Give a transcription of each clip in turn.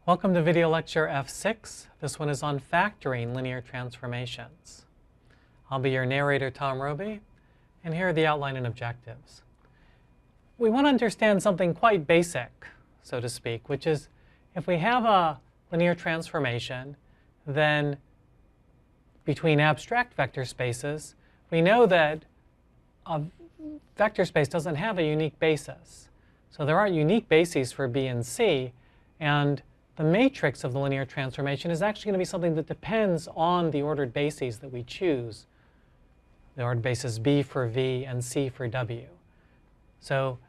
Welcome to video lecture F6. This one is on factoring linear transformations. I'll be your narrator, Tom Roby, and here are the outline and objectives. We want to understand something quite basic, so to speak, which is if we have a linear transformation, then between abstract vector spaces, we know that a vector space doesn't have a unique basis. So there aren't unique bases for B and C, and the matrix of the linear transformation is actually going to be something that depends on the ordered bases that we choose. The ordered bases B for V and C for W. So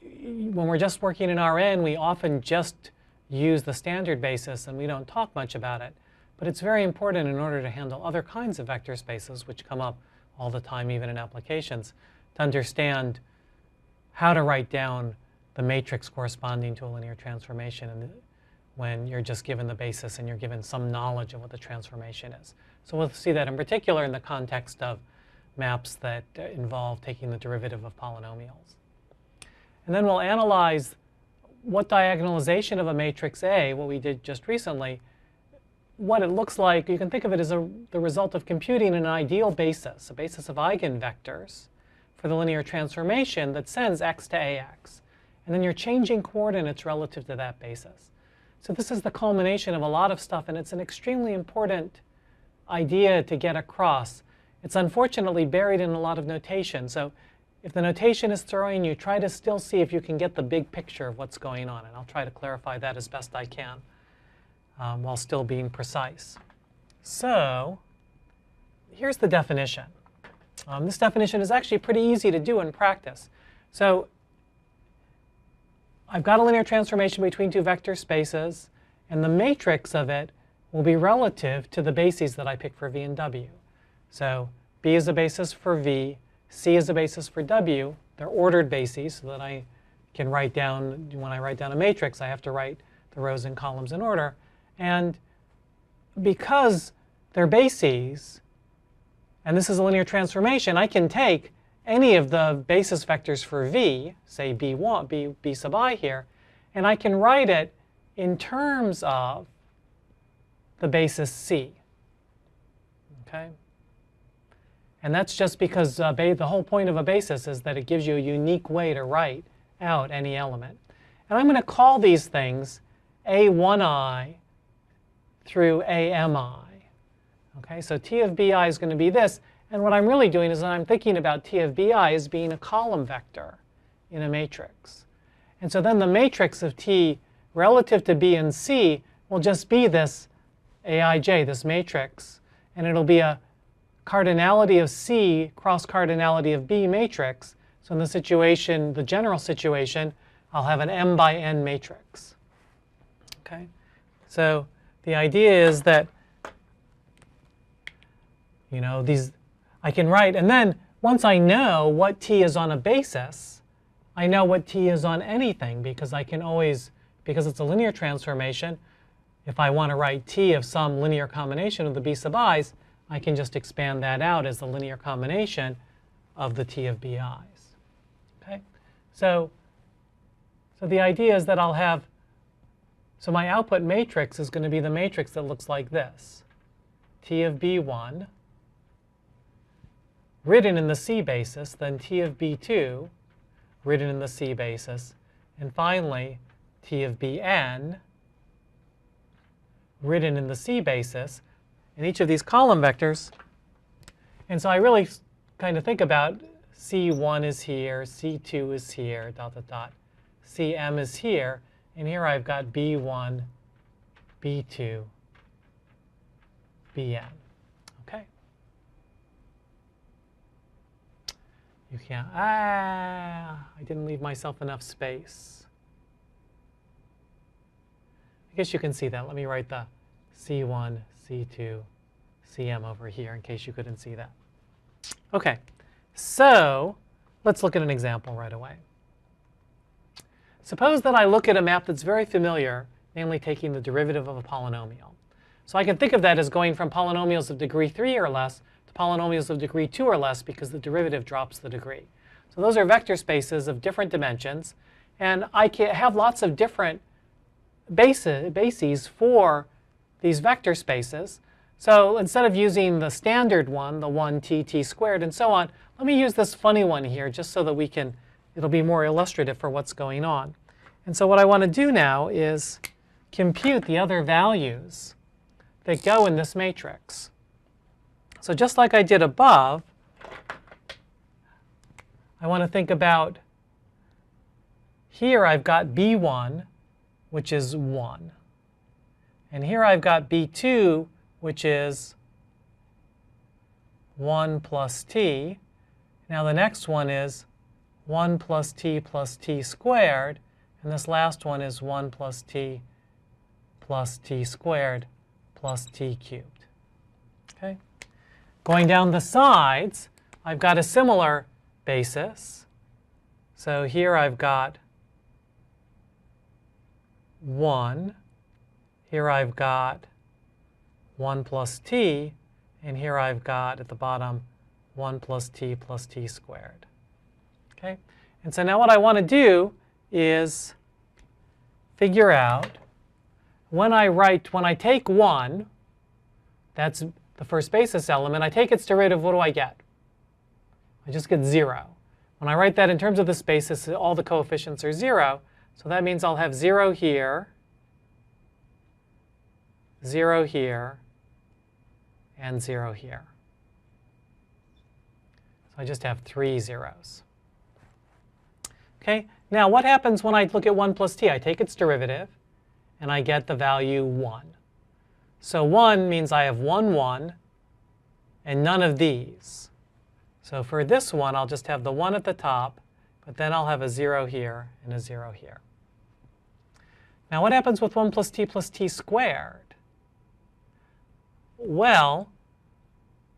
when we're just working in Rn, we often just use the standard basis and we don't talk much about it. But it's very important in order to handle other kinds of vector spaces, which come up all the time, even in applications, to understand how to write down the matrix corresponding to a linear transformation when you're just given the basis and you're given some knowledge of what the transformation is. So we'll see that in particular in the context of maps that involve taking the derivative of polynomials. And then we'll analyze what diagonalization of a matrix A, what we did just recently, what it looks like. You can think of it as the result of computing an ideal basis, a basis of eigenvectors for the linear transformation that sends x to ax. And then you're changing coordinates relative to that basis. So this is the culmination of a lot of stuff, and it's an extremely important idea to get across. It's unfortunately buried in a lot of notation. So if the notation is throwing you, try to still see if you can get the big picture of what's going on. And I'll try to clarify that as best I can while still being precise. So here's the definition. This definition is actually pretty easy to do in practice. So I've got a linear transformation between two vector spaces, and the matrix of it will be relative to the bases that I pick for V and W. So B is a basis for V, C is a basis for W. They're ordered bases so that I can write down, when I write down a matrix, I have to write the rows and columns in order. And because they're bases, and this is a linear transformation, I can take any of the basis vectors for V, say B1, B sub I here, and I can write it in terms of the basis C. Okay? And that's just because the whole point of a basis is that it gives you a unique way to write out any element. And I'm going to call these things A1I through AMI. Okay, so T of BI is going to be this. And what I'm really doing is I'm thinking about T of BI as being a column vector in a matrix. And so then the matrix of T relative to B and C will just be this Aij, this matrix. And it'll be a cardinality of C cross cardinality of B matrix. So in the situation, the general situation, I'll have an M by N matrix. Okay? So the idea is that, you know, I can write, and then once I know what T is on a basis, I know what T is on anything, because I can always, because it's a linear transformation, if I want to write T of some linear combination of the B sub i's, I can just expand that out as the linear combination of the T of BI's. Okay? So the idea is that I'll have, so my output matrix is going to be the matrix that looks like this. T of B1 written in the C basis, then T of B2 written in the C basis, and finally T of Bn written in the C basis, and each of these column vectors. And so I really kind of think about C1 is here, C2 is here, dot, dot, dot. Cm is here, and here I've got B1, B2, Bn. Okay? You can't, I didn't leave myself enough space. I guess you can see that. Let me write the C1, C2, Cm over here in case you couldn't see that. Okay, so let's look at an example right away. Suppose that I look at a map that's very familiar, namely taking the derivative of a polynomial. So I can think of that as going from polynomials of degree 3 or less to polynomials of degree 2 or less, because the derivative drops the degree. So those are vector spaces of different dimensions. And I can have lots of different bases for these vector spaces. So instead of using the standard one, the 1t squared, and so on, let me use this funny one here just so that we can, it'll be more illustrative for what's going on. And so what I want to do now is compute the other values that go in this matrix. So just like I did above, I want to think about, here I've got b1, which is 1. And here I've got b2, which is 1 plus t. Now the next one is 1 plus t squared. And this last one is 1 plus t squared plus t cubed. Okay? Going down the sides, I've got a similar basis. So here I've got 1. Here I've got 1 plus t. And here I've got, at the bottom, 1 plus t squared. Okay? And so now what I want to do is figure out, when I take 1, that's the first basis element, I take its derivative, what do I get? I just get 0. When I write that in terms of this basis, all the coefficients are 0. So that means I'll have 0 here, 0 here, and 0 here. So I just have 3 zeros. Okay, now what happens when I look at 1 plus t? I take its derivative, and I get the value 1. So 1 means I have 1, 1, and none of these. So for this one, I'll just have the 1 at the top, but then I'll have a 0 here and a 0 here. Now what happens with 1 plus t squared? Well,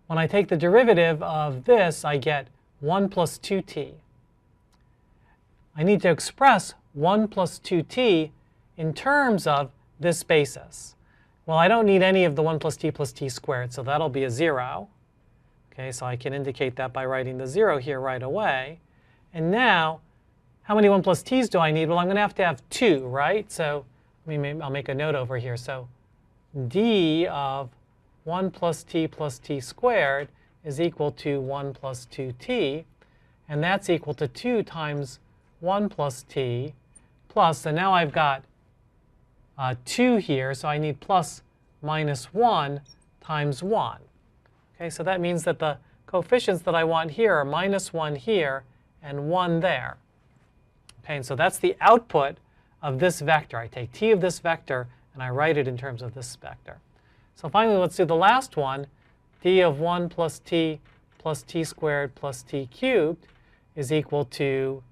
when I take the derivative of this, I get 1 plus 2t. I need to express 1 plus 2t in terms of this basis. Well, I don't need any of the 1 plus t squared, so that'll be a 0. Okay, so I can indicate that by writing the 0 here right away. And now, how many 1 plus t's do I need? Well, I'm going to have 2, right? So I'll make a note over here. So d of 1 plus t squared is equal to 1 plus 2t. And that's equal to 2 times 1 plus t plus, and now I've got 2 here, so I need plus minus 1 times 1. Okay, so that means that the coefficients that I want here are minus 1 here and 1 there. Okay, and so that's the output of this vector. I take t of this vector and I write it in terms of this vector. So finally, let's do the last one. D of 1 plus t squared plus t cubed is equal to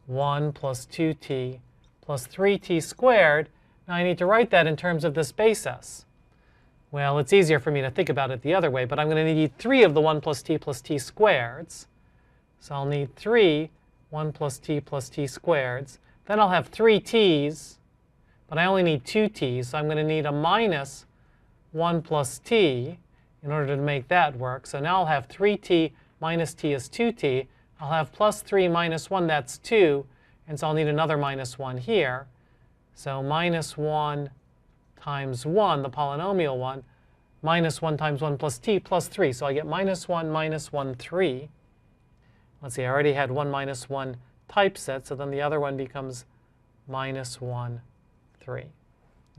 1 plus 2t plus 3t squared. Now I need to write that in terms of this basis. Well, it's easier for me to think about it the other way, but I'm going to need 3 of the 1 plus t squareds. So I'll need 3 1 plus t squareds. Then I'll have 3 t's, but I only need 2 t's, so I'm going to need a minus 1 plus t in order to make that work. So now I'll have 3t minus t is 2t. I'll have plus 3 minus 1, that's 2. And so I'll need another minus 1 here. So minus 1 times 1, the polynomial one, minus 1 times 1 plus t plus 3. So I get minus 1, 3. Let's see, I already had 1 minus 1 typeset, so then the other one becomes minus 1, 3.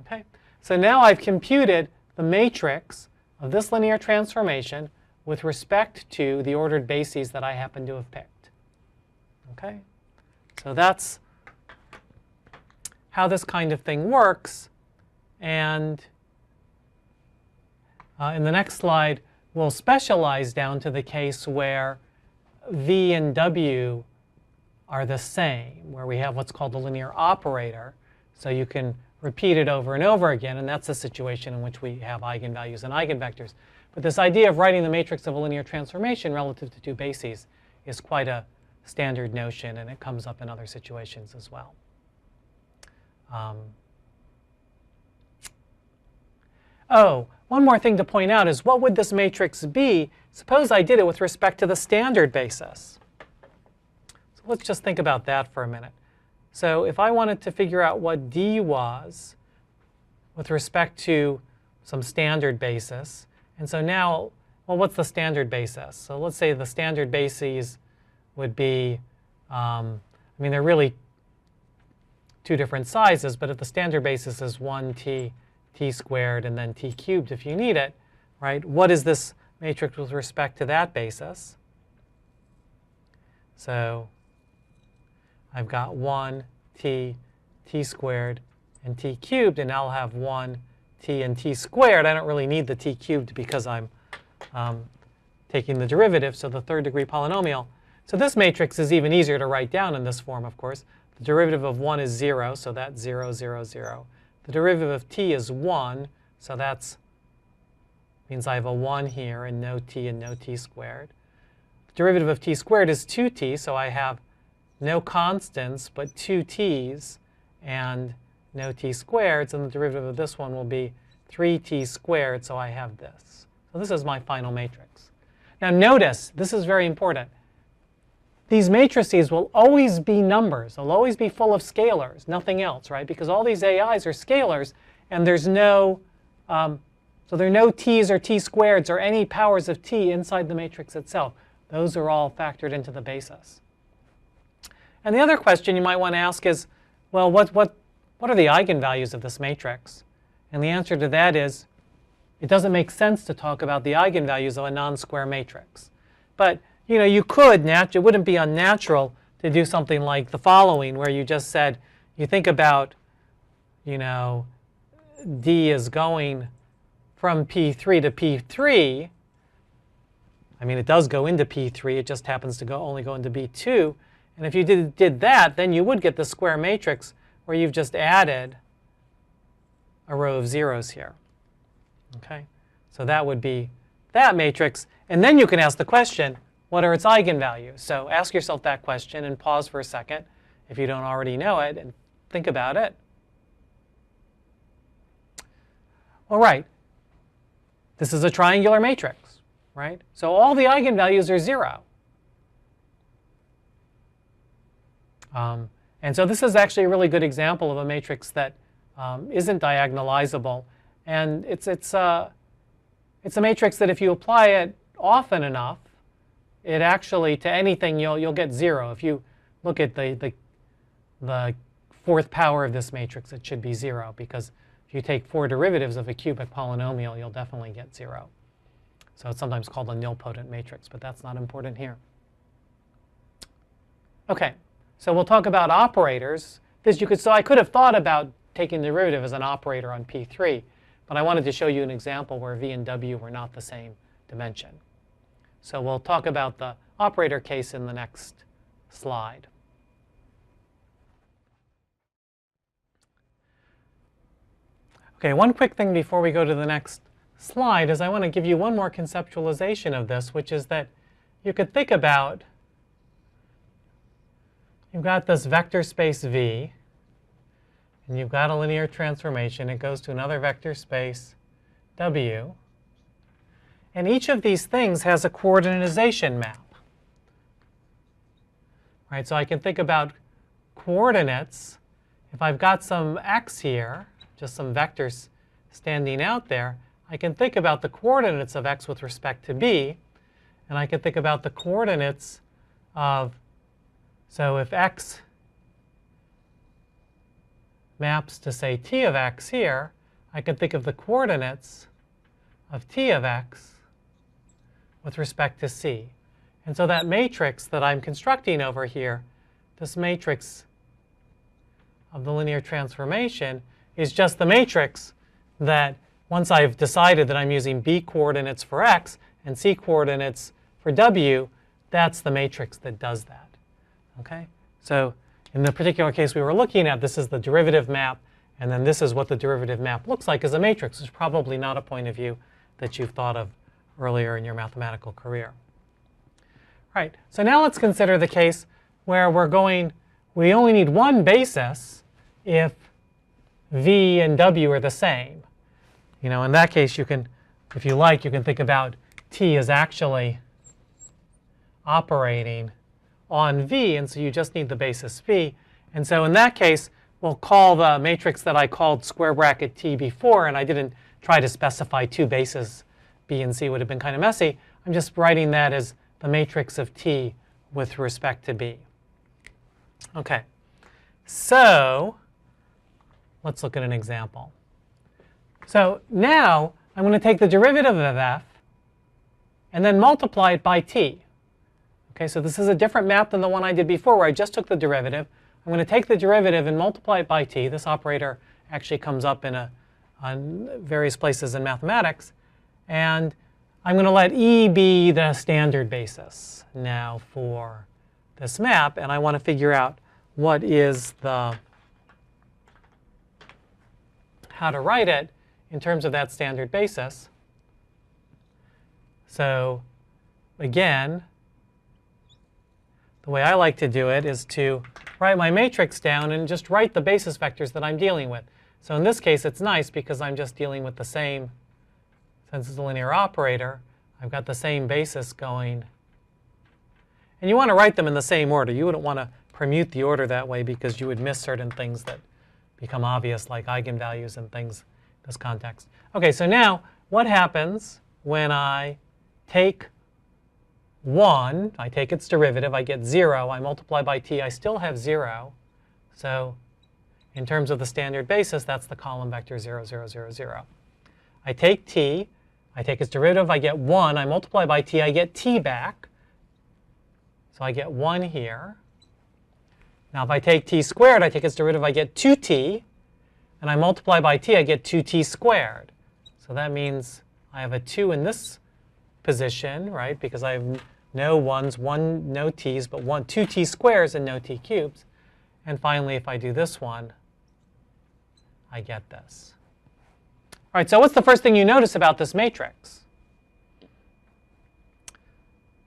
Okay? So now I've computed the matrix of this linear transformation with respect to the ordered bases that I happen to have picked. Okay? So that's how this kind of thing works. And in the next slide, we'll specialize down to the case where v and w are the same, where we have what's called the linear operator. So you can repeat it over and over again, and that's a situation in which we have eigenvalues and eigenvectors. But this idea of writing the matrix of a linear transformation relative to two bases is quite a standard notion, and it comes up in other situations as well. Oh, one more thing to point out is, what would this matrix be? Suppose I did it with respect to the standard basis. So let's just think about that for a minute. So if I wanted to figure out what D was with respect to some standard basis. And so now, well, what's the standard basis? So let's say the standard bases would be, I mean, they're really two different sizes, but if the standard basis is 1t, t squared, and then t cubed if you need it, right? What is this matrix with respect to that basis? So I've got 1t, t squared, and t cubed, and I'll have 1t and t squared. I don't really need the t cubed because I'm taking the derivative, so the third degree polynomial. So this matrix is even easier to write down in this form, of course. The derivative of 1 is 0, so that's 0, 0, 0. The derivative of t is 1, so that means I have a 1 here and no t squared. The derivative of t squared is 2t, so I have no constants but 2 t's and no t squareds, and the derivative of this one will be 3t squared, so I have this. So this is my final matrix. Now notice, this is very important. These matrices will always be numbers. They'll always be full of scalars, nothing else, right? Because all these AIs are scalars, and there's no, so there are no t's or t squareds or any powers of t inside the matrix itself. Those are all factored into the basis. And the other question you might want to ask is, well, what are the eigenvalues of this matrix? And the answer to that is, it doesn't make sense to talk about the eigenvalues of a non-square matrix. But you know, you could, it wouldn't be unnatural to do something like the following, where you just said, you think about, you know, D is going from P3 to P3. I mean, it does go into P3. It just happens to only go into B2. And if you did that, then you would get the square matrix where you've just added a row of zeros here. Okay, so that would be that matrix. And then you can ask the question, what are its eigenvalues? So ask yourself that question and pause for a second if you don't already know it and think about it. All right, this is a triangular matrix, right? So all the eigenvalues are 0. And so this is actually a really good example of a matrix that isn't diagonalizable. And it's a matrix that if you apply it often enough, it actually, to anything, you'll get 0. If you look at the fourth power of this matrix, it should be 0, because if you take 4 derivatives of a cubic polynomial, you'll definitely get 0. So it's sometimes called a nilpotent matrix, but that's not important here. OK, so we'll talk about operators. So I could have thought about taking the derivative as an operator on P3, but I wanted to show you an example where v and w were not the same dimension. So we'll talk about the operator case in the next slide. OK, one quick thing before we go to the next slide is I want to give you one more conceptualization of this, which is that you could think about, you've got this vector space V, and you've got a linear transformation. It goes to another vector space W. And each of these things has a coordinatization map. Right, so I can think about coordinates. If I've got some x here, just some vectors standing out there, I can think about the coordinates of x with respect to b. And I can think about the coordinates of, so if x maps to, say, t of x here, I can think of the coordinates of t of x with respect to c. And so that matrix that I'm constructing over here, this matrix of the linear transformation, is just the matrix that once I've decided that I'm using b coordinates for x and c coordinates for w, that's the matrix that does that. Okay? So in the particular case we were looking at, this is the derivative map, and then this is what the derivative map looks like as a matrix. It's probably not a point of view that you've thought of earlier in your mathematical career. Right, so now let's consider the case where we only need one basis if v and w are the same. You know, in that case, you can, if you like, you can think about t as actually operating on v, and so you just need the basis v. And so in that case, we'll call the matrix that I called square bracket T before, and I didn't try to specify two bases, B and C would have been kind of messy. I'm just writing that as the matrix of T with respect to B. Okay, so let's look at an example. So now I'm going to take the derivative of f and then multiply it by t. Okay, so this is a different map than the one I did before where I just took the derivative. I'm going to take the derivative and multiply it by t. This operator actually comes up in on various places in mathematics. And I'm going to let E be the standard basis now for this map. And I want to figure out what is the, how to write it in terms of that standard basis. So again, the way I like to do it is to write my matrix down and just write the basis vectors that I'm dealing with. So in this case, it's nice because I'm just dealing with the same, since it's a linear operator, I've got the same basis going. And you want to write them in the same order. You wouldn't want to permute the order that way because you would miss certain things that become obvious, like eigenvalues and things in this context. OK, so now what happens when I take 1, I take its derivative, I get 0, I multiply by t, I still have 0. So in terms of the standard basis, that's the column vector 0, 0, 0, 0. I take t, I take its derivative, I get 1, I multiply by t, I get t back. So I get 1 here. Now if I take t squared, I take its derivative, I get 2t. And I multiply by t, I get 2t squared. So that means I have a 2 in this position, right? Because I have no 1s, no t's, but 2t squares and no t cubes. And finally, if I do this one, I get this. All right, so what's the first thing you notice about this matrix?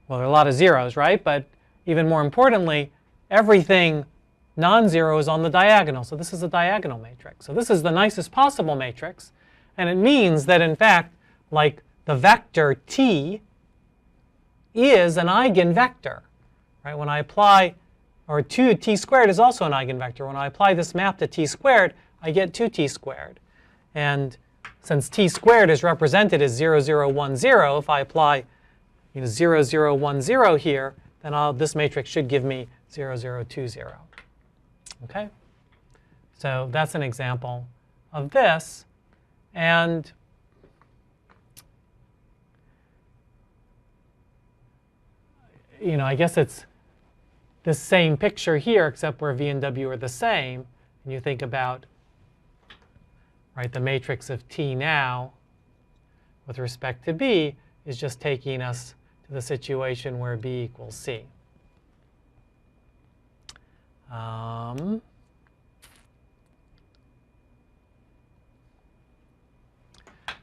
Well, there are a lot of zeros, right? But even more importantly, everything non-zero is on the diagonal. So this is a diagonal matrix. So this is the nicest possible matrix. And it means that, in fact, like the vector t is an eigenvector. Right? When I apply, or 2t squared is also an eigenvector. When I apply this map to t squared, I get 2t squared. And since t squared is represented as 0, 0, 1, 0, if I apply 0, 0, 1, 0 here, then this matrix should give me 0, 0, 2, 0. Okay? So that's an example of this. And I guess it's this same picture here, except where v and w are the same. And you think about, right, the matrix of t now with respect to b is just taking us to the situation where b equals c.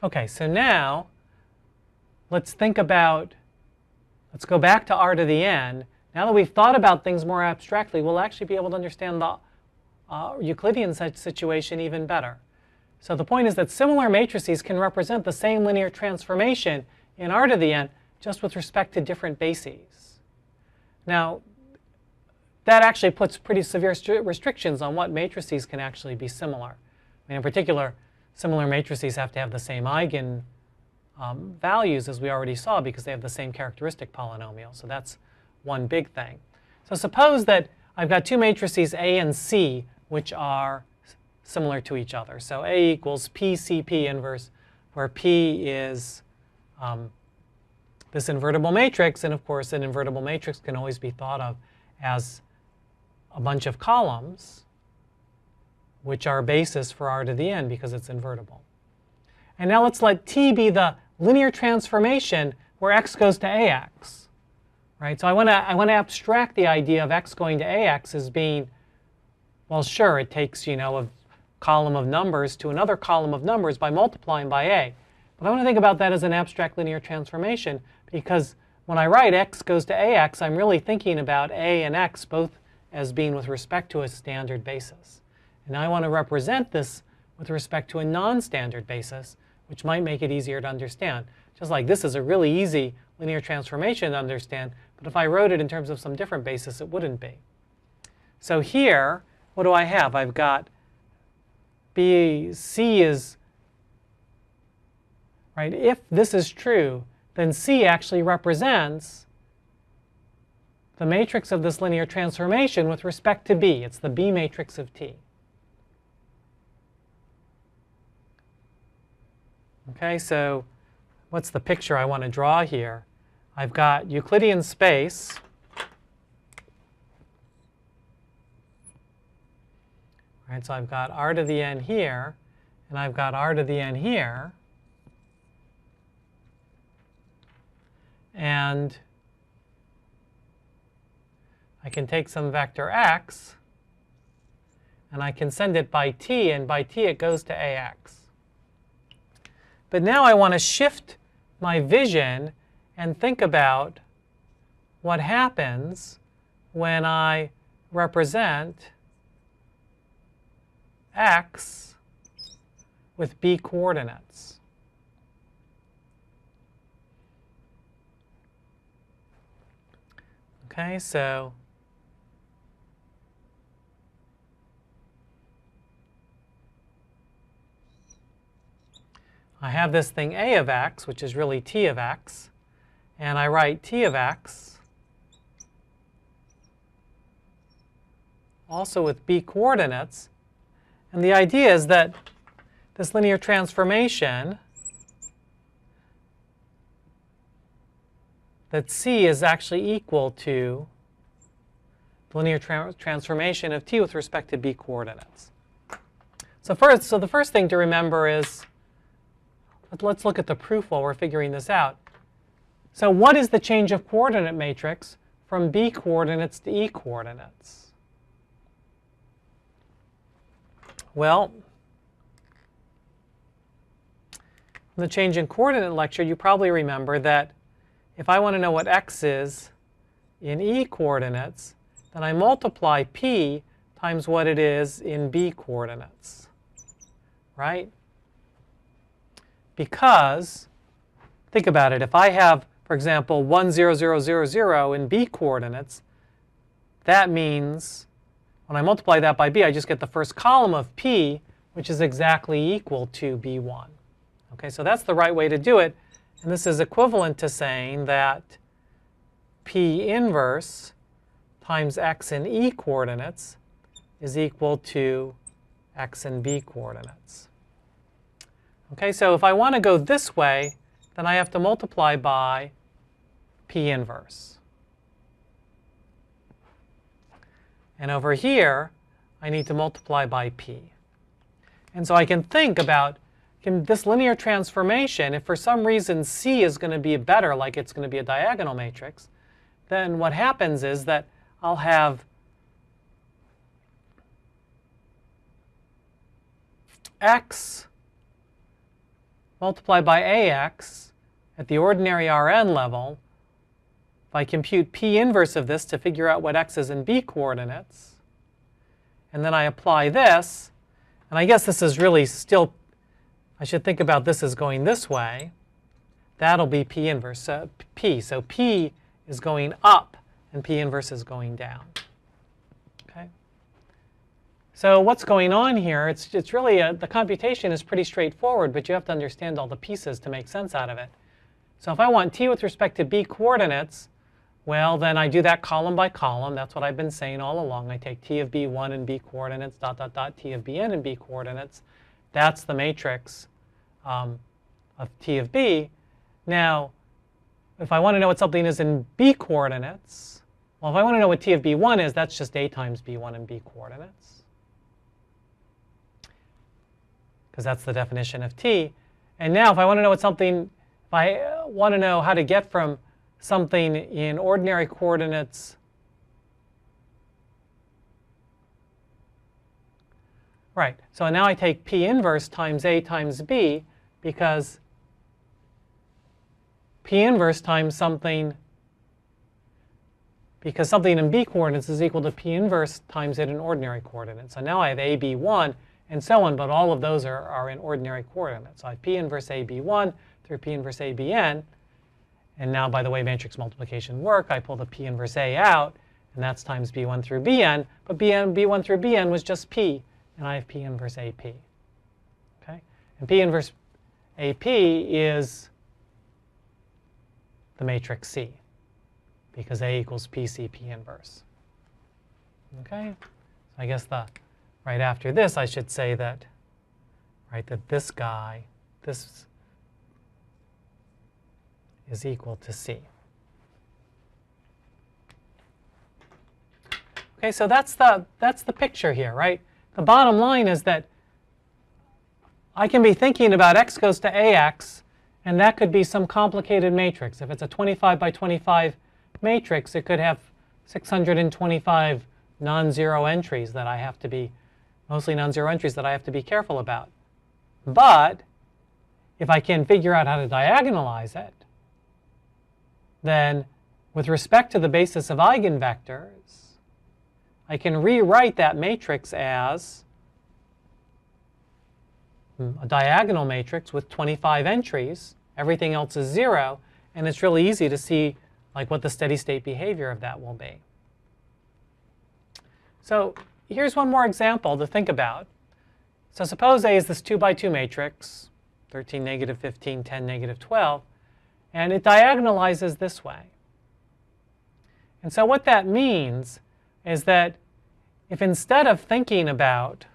OK, so now let's go back to r to the n. Now that we've thought about things more abstractly, we'll actually be able to understand the Euclidean situation even better. So the point is that similar matrices can represent the same linear transformation in r to the n, just with respect to different bases. Now, that actually puts pretty severe restrictions on what matrices can actually be similar. I mean, in particular, similar matrices have to have the same eigen values, as we already saw, because they have the same characteristic polynomial. So that's one big thing. So suppose that I've got two matrices A and C, which are similar to each other. So A equals PCP inverse, where P is this invertible matrix. And of course, an invertible matrix can always be thought of as a bunch of columns, which are basis for r to the n because it's invertible. And now let's let T be the linear transformation where x goes to ax. Right? So I want to abstract the idea of x going to ax as being, well, sure, it takes a column of numbers to another column of numbers by multiplying by a. But I want to think about that as an abstract linear transformation, because when I write x goes to ax, I'm really thinking about a and x both as being with respect to a standard basis. And now I want to represent this with respect to a non-standard basis, which might make it easier to understand. Just like this is a really easy linear transformation to understand, but if I wrote it in terms of some different basis, it wouldn't be. So here, what do I have? I've got C is, right, if this is true, then C actually represents the matrix of this linear transformation with respect to B. It's the B matrix of T. Okay, so what's the picture I want to draw here? I've got Euclidean space. Right, so I've got r to the n here, and I've got r to the n here. And I can take some vector x, and I can send it by t, and by t it goes to ax. But now I want to shift my vision and think about what happens when I represent x with b coordinates. Okay, so I have this thing a of x, which is really t of x, and I write t of x also with b coordinates. And the idea is that this linear transformation, that C is actually equal to the linear transformation of t with respect to b coordinates. So the first thing to remember is, let's look at the proof while we're figuring this out. So what is the change of coordinate matrix from b coordinates to e coordinates? Well, from the change in coordinate lecture, you probably remember that if I want to know what x is in e coordinates, then I multiply p times what it is in b coordinates, right? Because, think about it, if I have, for example, 1, 0, 0, 0, 0 in b coordinates, that means when I multiply that by b, I just get the first column of p, which is exactly equal to b1. Okay, so that's the right way to do it. And this is equivalent to saying that p inverse times x in e coordinates is equal to x in b coordinates. Okay, so if I want to go this way, then I have to multiply by p inverse. And over here, I need to multiply by p. And so I can think about this linear transformation. If for some reason C is going to be better, like it's going to be a diagonal matrix, then what happens is that I'll have x multiplied by ax at the ordinary Rn level. If I compute p inverse of this to figure out what x is in b coordinates, and then I apply this, and I guess this is really still, I should think about this as going this way, that'll be p inverse p. So p is going up, and p inverse is going down. Okay. So what's going on here? It's really the computation is pretty straightforward, but you have to understand all the pieces to make sense out of it. So if I want t with respect to b coordinates, well, then I do that column by column. That's what I've been saying all along. I take t of b1 in b coordinates, dot, dot, dot, t of bn in b coordinates. That's the matrix of t of b. Now, if I want to know what something is in b coordinates, well, if I want to know what t of b1 is, that's just a times b1 in b coordinates, because that's the definition of t. And now, if I want to know what something, if I want to know how to get from something in ordinary coordinates, right, so now I take p inverse times a times b, because p inverse times something, because something in b coordinates is equal to p inverse times it in ordinary coordinates. So now I have ab1 and so on, but all of those are in ordinary coordinates. So I have p inverse ab1 through p inverse abn. And now, by the way matrix multiplication work, I pull the p inverse a out, and that's times b1 through bn. But b1 through bn was just p, and I have p inverse ap. And P inverse AP is the matrix C, because A equals PC P inverse. Okay? So I guess right after this, I should say that, that this guy, this is equal to C. Okay, so that's the picture here, right? The bottom line is that I can be thinking about x goes to ax, and that could be some complicated matrix. If it's a 25 by 25 matrix, it could have 625 non-zero entries that I have to be, mostly non-zero entries that I have to be careful about. But if I can figure out how to diagonalize it, then with respect to the basis of eigenvectors, I can rewrite that matrix as a diagonal matrix with 25 entries. Everything else is 0, and it's really easy to see what the steady state behavior of that will be. So here's one more example to think about. So suppose A is this 2 by 2 matrix, 13, negative 15, 10, negative 12, and it diagonalizes this way. And so what that means is that if instead of thinking about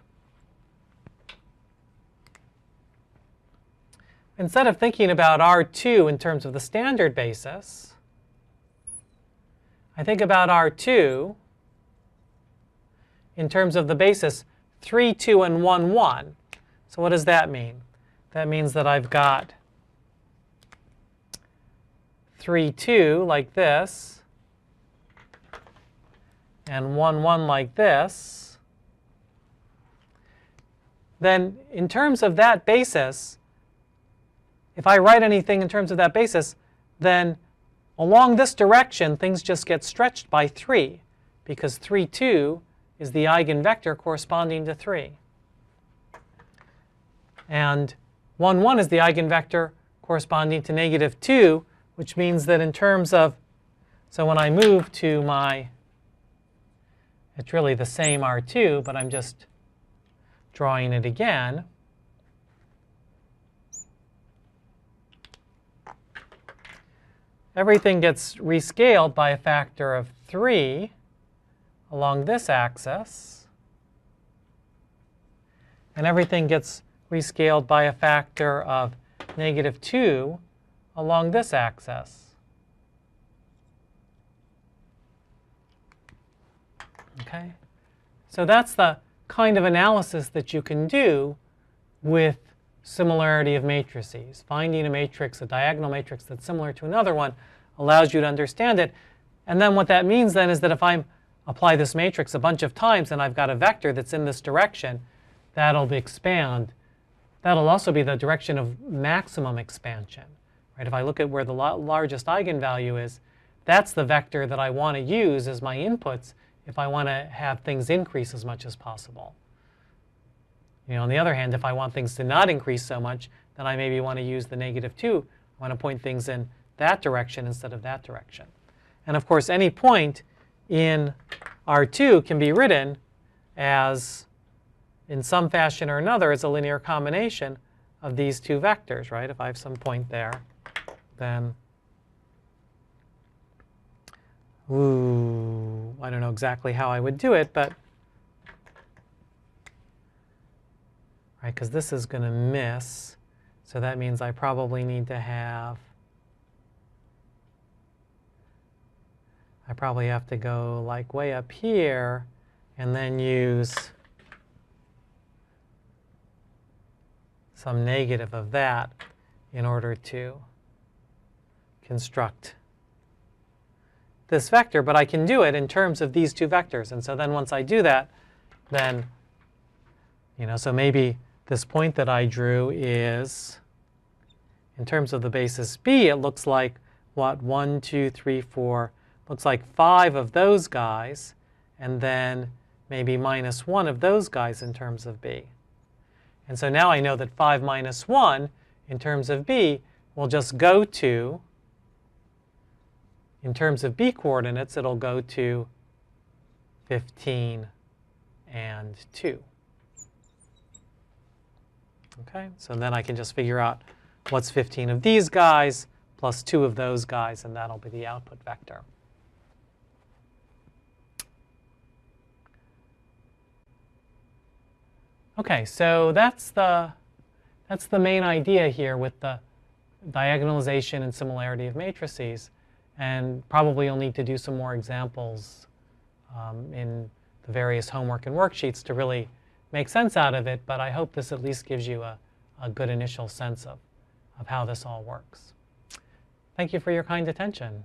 R2 in terms of the standard basis, I think about R2 in terms of the basis 3, 2, and 1, 1. So what does that mean? That means that I've got 3, 2 like this, and 1, 1 like this. Then in terms of that basis, if I write anything in terms of that basis, then along this direction, things just get stretched by 3, because 3, 2 is the eigenvector corresponding to 3. And 1, 1 is the eigenvector corresponding to negative 2, which means that in terms of, so when I move to my, it's really the same R2, but I'm just drawing it again. Everything gets rescaled by a factor of 3 along this axis. And everything gets rescaled by a factor of negative 2 along this axis. Okay? So that's the kind of analysis that you can do with similarity of matrices. Finding a matrix, a diagonal matrix that's similar to another one, allows you to understand it. And then what that means then is that if I apply this matrix a bunch of times and I've got a vector that's in this direction, that'll expand. That'll also be the direction of maximum expansion. Right? If I look at where the largest eigenvalue is, that's the vector that I want to use as my inputs if I want to have things increase as much as possible. On the other hand, if I want things to not increase so much, then I maybe want to use the negative 2. I want to point things in that direction instead of that direction. And of course, any point in R2 can be written as, in some fashion or another, as a linear combination of these two vectors, right? If I have some point there, then, I don't know exactly how I would do it, but, right, because this is going to miss, so that means I probably need to have, I probably have to go like way up here and then use some negative of that in order to construct this vector. But I can do it in terms of these two vectors. And so then once I do that, then, so maybe this point that I drew is, in terms of the basis B, it looks like, what, 1, 2, 3, 4, looks like 5 of those guys, and then maybe minus 1 of those guys in terms of B. And so now I know that 5 minus 1 in terms of B will just go to, in terms of B coordinates, it'll go to 15 and 2. Okay, so then I can just figure out what's 15 of these guys plus 2 of those guys, and that'll be the output vector. Okay, so that's the main idea here with the diagonalization and similarity of matrices. And probably you'll need to do some more examples in the various homework and worksheets to really make sense out of it. But I hope this at least gives you a good initial sense of how this all works. Thank you for your kind attention.